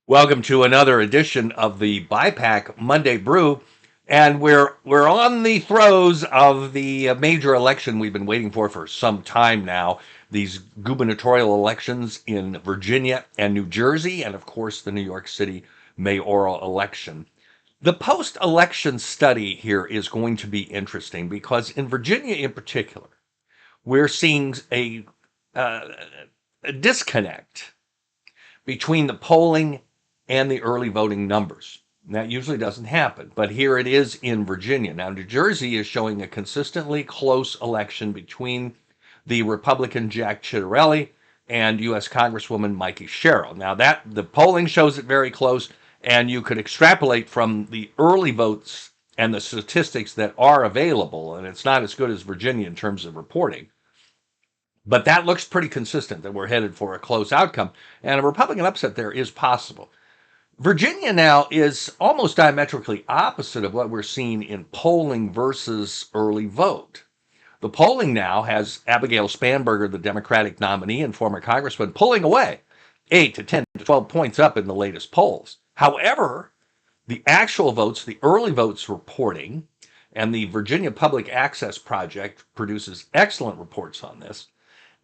Welcome to another edition of the BIPAC Monday Brew, and we're on the throes of the major election we've been waiting for some time now. These gubernatorial elections in Virginia and New Jersey, and of course the New York City mayoral election. The post-election study here is going to be interesting because in Virginia, in particular, we're seeing uh, a disconnect between the polling and the early voting numbers. That usually doesn't happen, but here it is in Virginia. Now, New Jersey is showing a consistently close election between the Republican Jack Ciattarelli and U.S. Congresswoman Mikey Sherrill. Now, that the polling shows it very close, and you could extrapolate from the early votes and the statistics that are available, and it's not as good as Virginia in terms of reporting. But that looks pretty consistent that we're headed for a close outcome, and a Republican upset there is possible. Virginia now is almost diametrically opposite of what we're seeing in polling versus early vote. The polling now has Abigail Spanberger, the Democratic nominee and former congressman, pulling away 8 to 10 to 12 points up in the latest polls. However, the actual votes, the early votes reporting, and the Virginia Public Access Project produces excellent reports on this,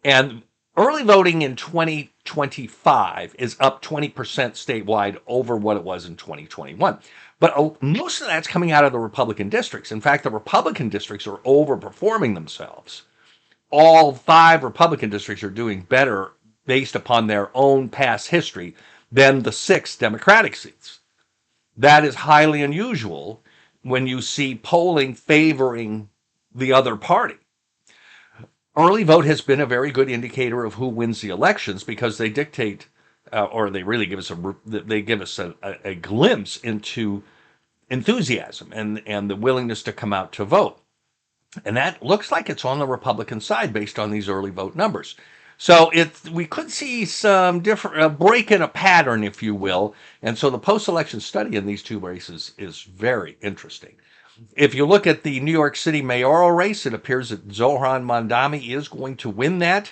and early voting in 2025 is up 20% statewide over what it was in 2021. But most of that's coming out of the Republican districts. In fact, the Republican districts are overperforming themselves. All 5 Republican districts are doing better based upon their own past history than the 6 Democratic seats. That is highly unusual when you see polling favoring the other party. Early vote has been a very good indicator of who wins the elections because they dictate, or they really give us a glimpse into enthusiasm and the willingness to come out to vote. And that looks like it's on the Republican side based on these early vote numbers. So we could see some different break in a pattern, if you will. And so the post-election study in these two races is very interesting. If you look at the New York City mayoral race, it appears that Zohran Mamdani is going to win that,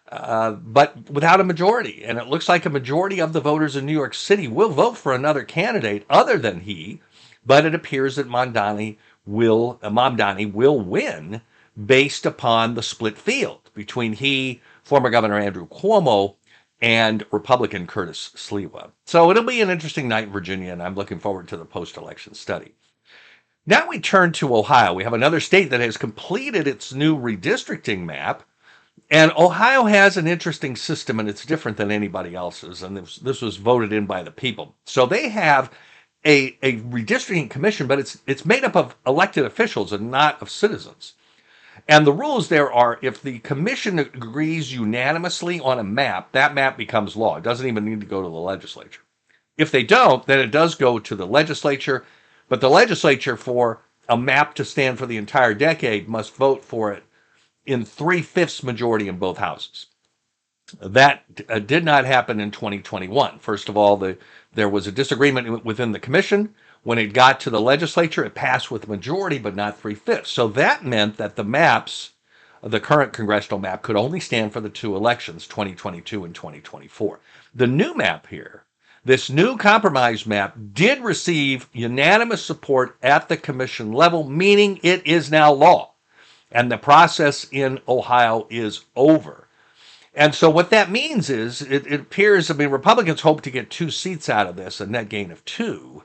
but without a majority. And it looks like a majority of the voters in New York City will vote for another candidate other than he, but it appears that Mamdani will win based upon the split field between he, former Governor Andrew Cuomo, and Republican Curtis Sliwa. So it'll be an interesting night in Virginia, and I'm looking forward to the post-election study. Now we turn to Ohio. We have another state that has completed its new redistricting map. And Ohio has an interesting system, and it's different than anybody else's. And this was voted in by the people. So they have a redistricting commission, but it's made up of elected officials and not of citizens. And the rules there are if the commission agrees unanimously on a map, that map becomes law. It doesn't even need to go to the legislature. If they don't, then it does go to the legislature. But the legislature, for a map to stand for the entire decade, must vote for it in 3/5 majority in both houses. That did not happen in 2021. First of all, there was a disagreement within the commission. When it got to the legislature, it passed with a majority, but not 3/5. So that meant that the current congressional map, could only stand for the 2 elections, 2022 and 2024. The new map here, this new compromise map, did receive unanimous support at the commission level, meaning it is now law. And the process in Ohio is over. And so what that means is it appears, Republicans hope to get 2 seats out of this, a net gain of 2.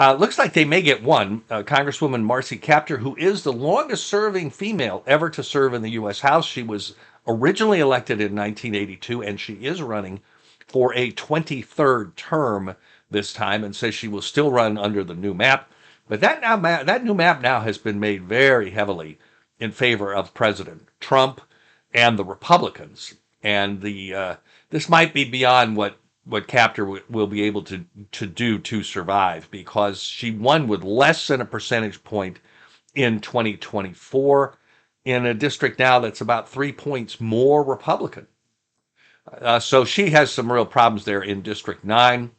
Looks like they may get 1. Congresswoman Marcy Kaptur, who is the longest serving female ever to serve in the U.S. House. She was originally elected in 1982, and she is running for a 23rd term this time, and says she will still run under the new map. But that new map now has been made very heavily in favor of President Trump and the Republicans. And this might be beyond what Kaptur will be able to do to survive, because she won with less than a percentage point in 2024 in a district now that's about 3 points more Republican. So she has some real problems there in District 9.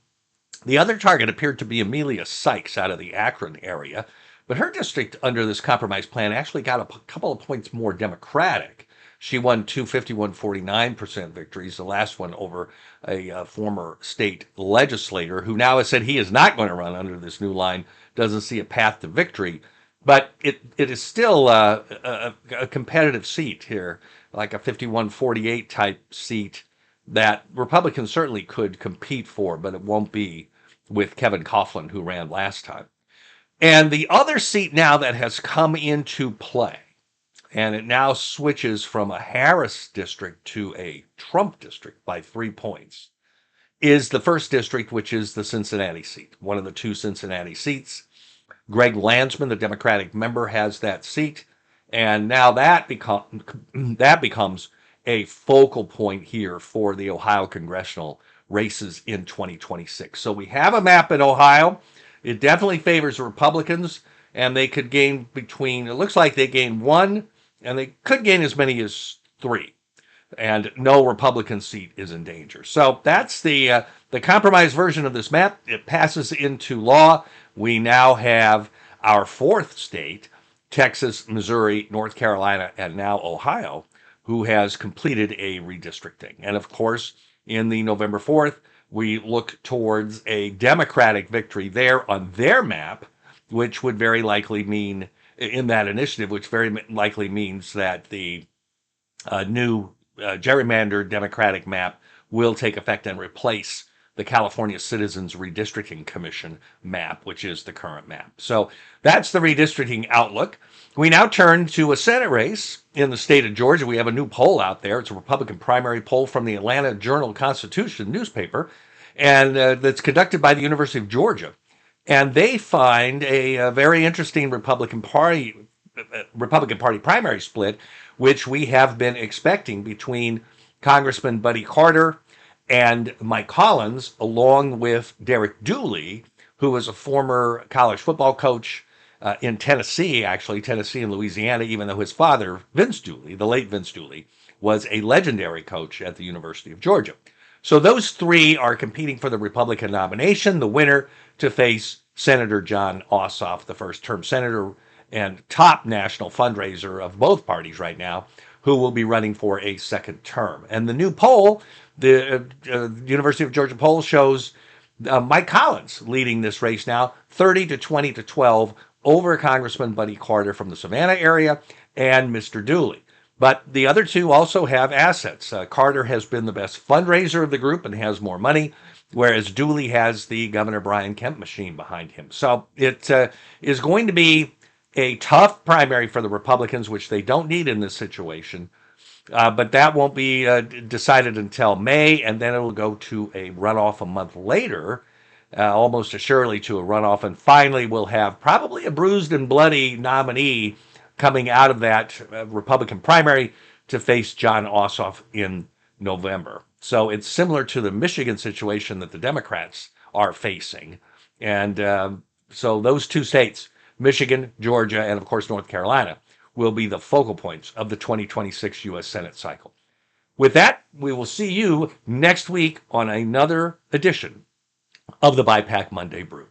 The other target appeared to be Amelia Sykes out of the Akron area, but her district under this compromise plan actually got a couple of points more Democratic. She won two 51.49% victories, the last one over a former state legislator who now has said he is not going to run under this new line, doesn't see a path to victory. But it is still a competitive seat here, like a 51-48 type seat that Republicans certainly could compete for, but it won't be with Kevin Coughlin, who ran last time. And the other seat now that has come into play, and it now switches from a Harris district to a Trump district by 3 points, is the first district, which is the Cincinnati seat, one of the two Cincinnati seats. Greg Landsman, the Democratic member, has that seat, and now that becomes a focal point here for the Ohio congressional races in 2026. So we have a map in Ohio. It definitely favors Republicans, and they could gain between, it looks like they gain one, and they could gain as many as three. And no Republican seat is in danger. So that's the compromise version of this map. It passes into law. We now have our fourth state, Texas, Missouri, North Carolina, and now Ohio, who has completed a redistricting. And of course, in the November 4th, we look towards a Democratic victory there on their map, which would very likely mean, in that initiative, which very likely means that the new gerrymandered Democratic map will take effect and replace the California Citizens Redistricting Commission map, which is the current map. So that's the redistricting outlook. We now turn to a Senate race in the state of Georgia. We have a new poll out there. It's a Republican primary poll from the Atlanta Journal-Constitution newspaper, and that's conducted by the University of Georgia. And they find a very interesting Republican Party primary split, which we have been expecting between Congressman Buddy Carter and Mike Collins, along with Derek Dooley, who was a former college football coach in Tennessee, actually, Tennessee and Louisiana, even though his father, Vince Dooley, the late Vince Dooley, was a legendary coach at the University of Georgia. So those three are competing for the Republican nomination, the winner to face Senator Jon Ossoff, the first-term senator and top national fundraiser of both parties right now, who will be running for a second term. And the new poll, the University of Georgia poll, shows Mike Collins leading this race now, 30 to 20 to 12 over Congressman Buddy Carter from the Savannah area and Mr. Dooley. But the other two also have assets. Carter has been the best fundraiser of the group and has more money, whereas Dooley has the Governor Brian Kemp machine behind him. So it is going to be a tough primary for the Republicans, which they don't need in this situation. But that won't be decided until May, and then it'll go to a runoff a month later, almost assuredly to a runoff. And finally, we'll have probably a bruised and bloody nominee coming out of that Republican primary to face Jon Ossoff in November. So it's similar to the Michigan situation that the Democrats are facing. And so those two states, Michigan, Georgia, and of course North Carolina, will be the focal points of the 2026 U.S. Senate cycle. With that, we will see you next week on another edition of the BIPAC Monday Brew.